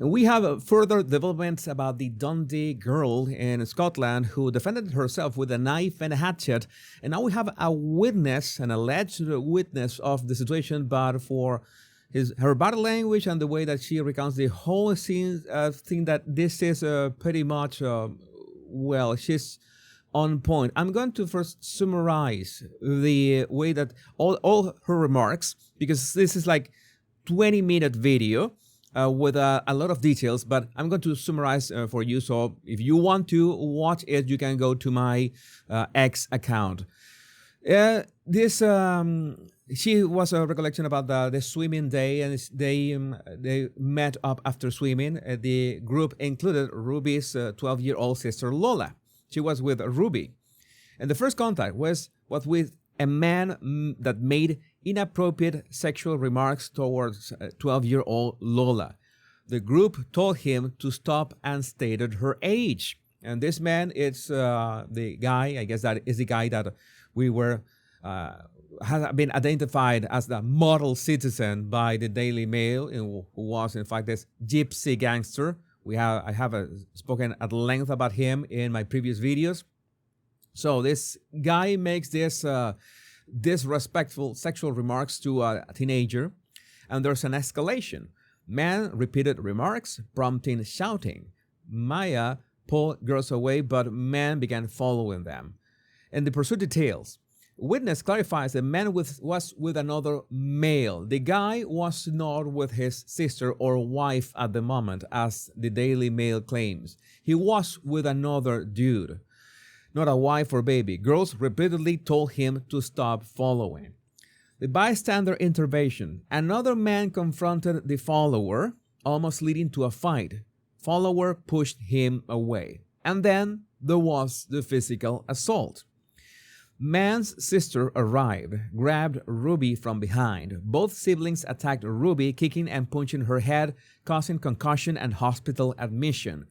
And we have further developments about the Dundee girl in Scotland who defended herself with a knife and a hatchet. And now we have a witness, an alleged witness of the situation, but for her body language and the way that she recounts the whole scene, think that this is pretty much, well, she's on point. I'm going to first summarize the way that all her remarks, because this is like 20-minute video with a lot of details, but I'm going to summarize for you. So if you want to watch it, you can go to my X account. She was a recollection about the swimming day, and they met up after swimming. The group included Ruby's 12-year-old sister Lola. She was with Ruby, and the first contact was with a man that made inappropriate sexual remarks towards 12-year-old Lola. The group told him to stop and stated her age. And this man is the guy, I guess that is the guy that we were has been identified as the model citizen by the Daily Mail, who was in fact this gypsy gangster. I have spoken at length about him in my previous videos. So this guy makes this disrespectful sexual remarks to a teenager, and there's an escalation. Man repeated remarks, prompting shouting. Maya pulled girls away, but man began following them. And the pursuit details. Witness clarifies the man was with another male. The guy was not with his sister or wife at the moment, as the Daily Mail claims. He was with another dude, not a wife or baby. Girls repeatedly told him to stop following. The bystander intervention. Another man confronted the follower, almost leading to a fight. Follower pushed him away. And then there was the physical assault. Man's sister arrived, grabbed Ruby from behind. Both siblings attacked Ruby, kicking and punching her head, causing concussion and hospital admission.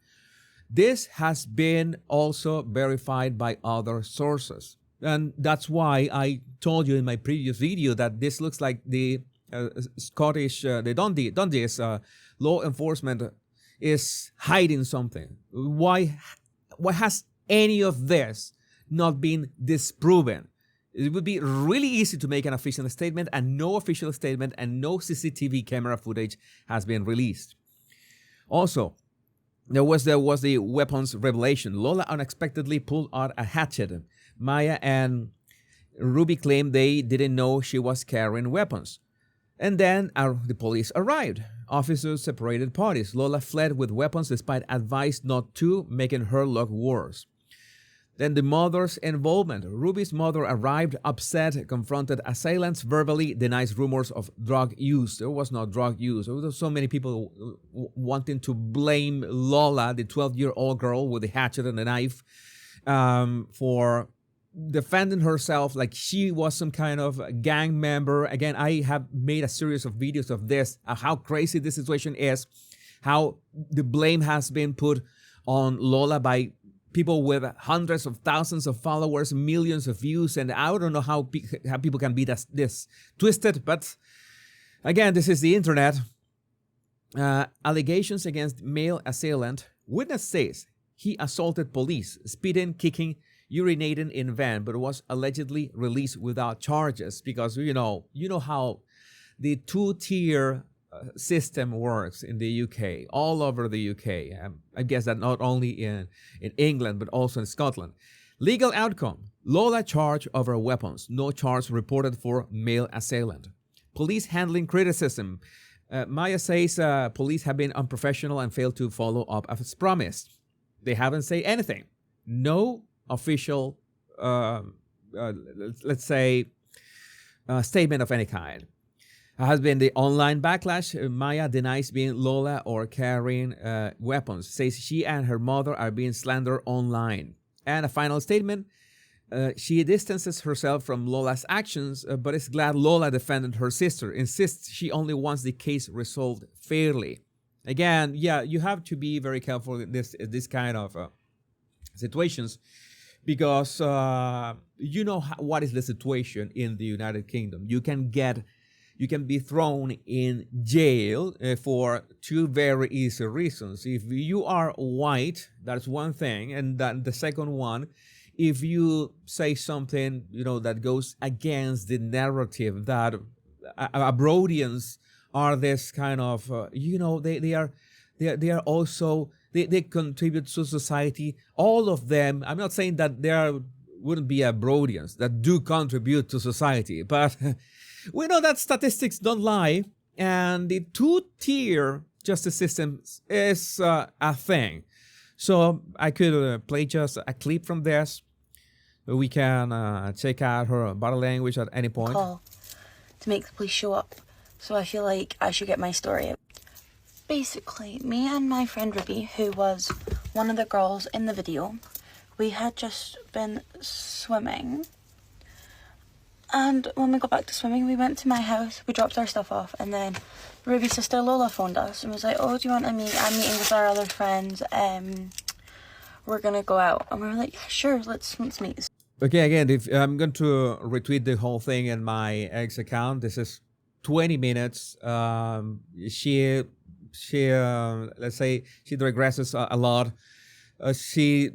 This has been also verified by other sources. And that's why I told you in my previous video that this looks like the Scottish, the Dundee's law enforcement is hiding something. Why has any of this not been disproven? It would be really easy to make an official statement, and no official statement and no CCTV camera footage has been released. Also, there was the weapons revelation. Lola unexpectedly pulled out a hatchet. Maya and Ruby claimed they didn't know she was carrying weapons. And then the police arrived. Officers separated parties. Lola fled with weapons despite advice not to, making her look worse. Then the mother's involvement. Ruby's mother arrived upset, confronted assailants, verbally denies rumors of drug use. There was no drug use. There were so many people wanting to blame Lola, the 12-year-old girl with the hatchet and the knife, for defending herself like she was some kind of gang member. Again, I have made a series of videos of this, how crazy this situation is, how the blame has been put on Lola by people with hundreds of thousands of followers, millions of views, and I don't know how people can be this twisted, but again, this is the internet. Allegations against male assailant. Witness says he assaulted police, spitting, kicking, urinating in van, but was allegedly released without charges because you know how the two-tier system works in the UK, all over the UK. I guess that not only in England, but also in Scotland. Legal outcome. Lola charged over weapons. No charge reported for male assailant. Police handling criticism. Maya says police have been unprofessional and failed to follow up as promised. They haven't said anything. No official, let's say, statement of any kind. Has been the online backlash. Maya denies being Lola or carrying weapons, says she and her mother are being slandered online. And a final statement, she distances herself from Lola's actions, but is glad Lola defended her sister, insists she only wants the case resolved fairly. Again, yeah, you have to be very careful in this kind of situations, because you know what is the situation in the United Kingdom. You can get you can be thrown in jail for two very easy reasons. If you are white, that's one thing, and then the second one, if you say something, that goes against the narrative that Abroadians are this kind of, they are also, they contribute to society. All of them, I'm not saying that there wouldn't be Abroadians that do contribute to society, but we know that statistics don't lie, and the two-tier justice system is a thing. So I could play just a clip from this. We can check out her body language at any point. Call to make the police show up, so I feel like I should get my story out. Basically, me and my friend Ruby, who was one of the girls in the video, we had just been swimming. And when we got back to swimming, we went to my house, we dropped our stuff off, and then Ruby's sister Lola phoned us and was like, oh, do you want to meet? I'm meeting with our other friends, we're gonna go out. And we were like, yeah, sure, let's meet. Okay, again, if I'm going to retweet the whole thing in my ex account. This is 20 minutes. She let's say she digresses a lot. She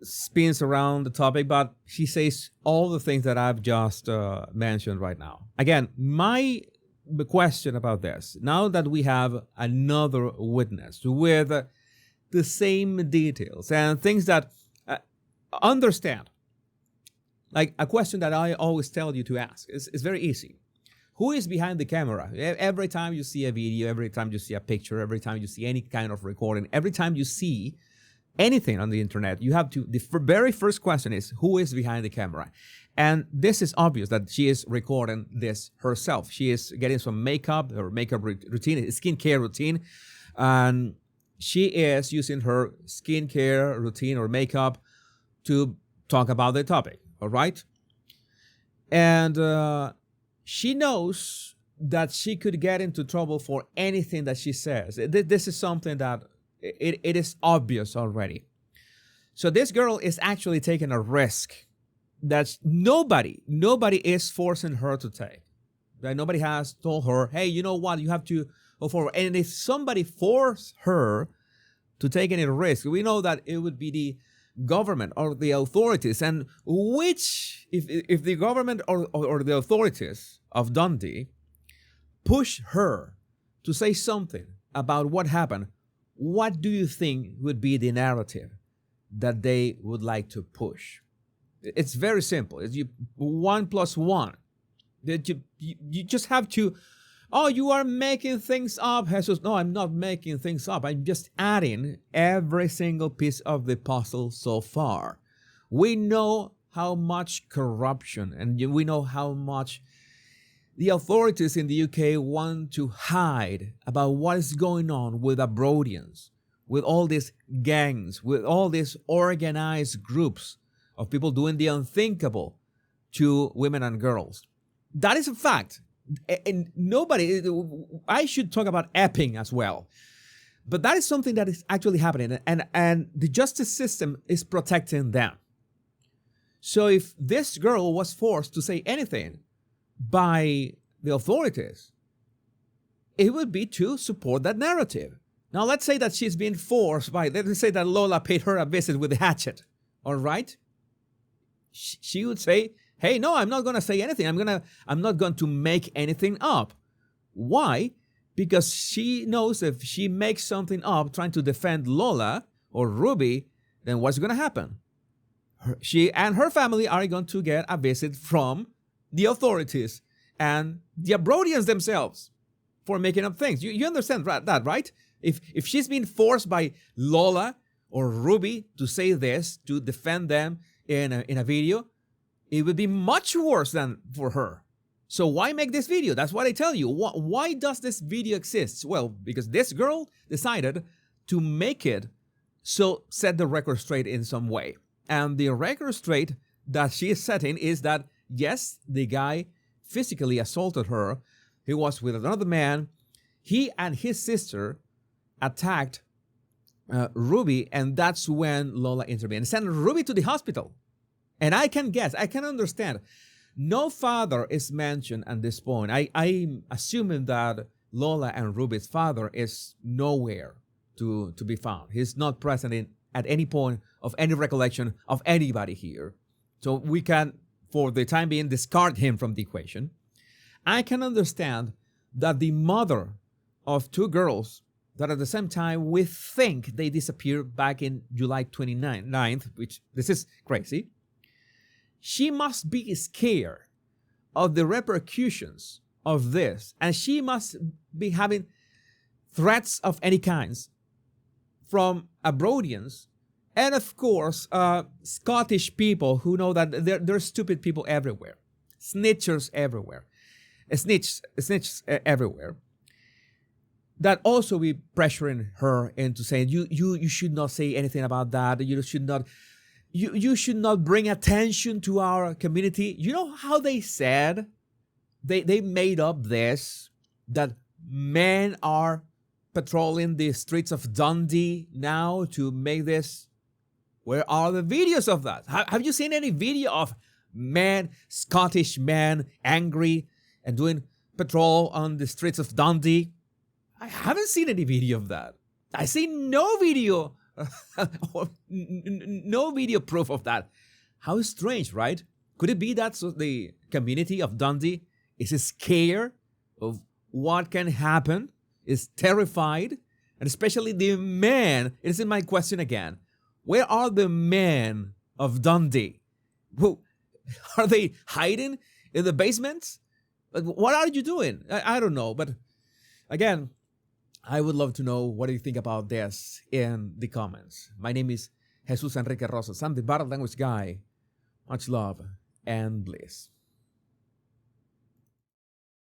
spins around the topic, but she says all the things that I've just mentioned right now. Again, my question about this, now that we have another witness with the same details and things that understand, like a question that I always tell you to ask is very easy. Who is behind the camera? Every time you see a video, every time you see a picture, every time you see any kind of recording, every time you see anything on the internet, you have to, the very first question is, who is behind the camera? And this is obvious that she is recording this herself. She is getting some makeup, her makeup routine, skincare routine, and she is using her skincare routine or makeup to talk about the topic, all right? And she knows that she could get into trouble for anything that she says. This is something that it is obvious already. So this girl is actually taking a risk that nobody is forcing her to take. That nobody has told her, hey, you know what, you have to go forward. And if somebody forced her to take any risk, we know that it would be the government or the authorities. And which, if the government or the authorities of Dundee push her to say something about what happened, what do you think would be the narrative that they would like to push? It's very simple. It's 1 + 1. You just have to, oh, you are making things up, Jesus. No, I'm not making things up. I'm just adding every single piece of the puzzle so far. We know how much corruption and we know how much the authorities in the UK want to hide about what is going on with Abroadians, with all these gangs, with all these organized groups of people doing the unthinkable to women and girls. That is a fact. And nobody, I should talk about Epping as well. But that is something that is actually happening. And the justice system is protecting them. So if this girl was forced to say anything by the authorities, it would be to support that narrative. Now, let's say that she's being forced by, let's say that Lola paid her a visit with a hatchet, all right? She would say, hey, no, I'm not going to say anything. I'm not going to make anything up. Why? Because she knows if she makes something up trying to defend Lola or Ruby, then what's going to happen? She and her family are going to get a visit from the authorities and the Abroadians themselves for making up things. You understand that, right? If she's been forced by Lola or Ruby to say this, to defend them in a video, it would be much worse than for her. So why make this video? That's what I tell you. Why does this video exist? Well, because this girl decided to make it so set the record straight in some way. And the record straight that she is setting is that, yes, the guy physically assaulted her. He was with another man. He and his sister attacked Ruby, and that's when Lola intervened and sent Ruby to the hospital. And I can guess, I can understand. No father is mentioned at this point. I'm assuming that Lola and Ruby's father is nowhere to be found. He's not present at any point of any recollection of anybody here. So we can, for the time being, discard him from the equation. I can understand that the mother of two girls that at the same time we think they disappeared back in July 29th, which this is crazy. She must be scared of the repercussions of this, and she must be having threats of any kinds from Abroadians and, of course, Scottish people who know that there's stupid people everywhere, snitchers everywhere, snitches everywhere, that also be pressuring her into saying, you should not say anything about that. You should not bring attention to our community. You know how they said, they made up this, that men are patrolling the streets of Dundee now to make this. Where are the videos of that? Have you seen any video of men, Scottish men, angry and doing patrol on the streets of Dundee? I haven't seen any video of that. I see no video, no video proof of that. How strange, right? Could it be that the community of Dundee is scared of what can happen, is terrified, and especially the men? It is my question again. Where are the men of Dundee? Who are they hiding in the basements? What are you doing? I don't know, but again, I would love to know what do you think about this in the comments. My name is Jesus Enrique Rosas. I'm the Battle Language Guy. Much love and bliss.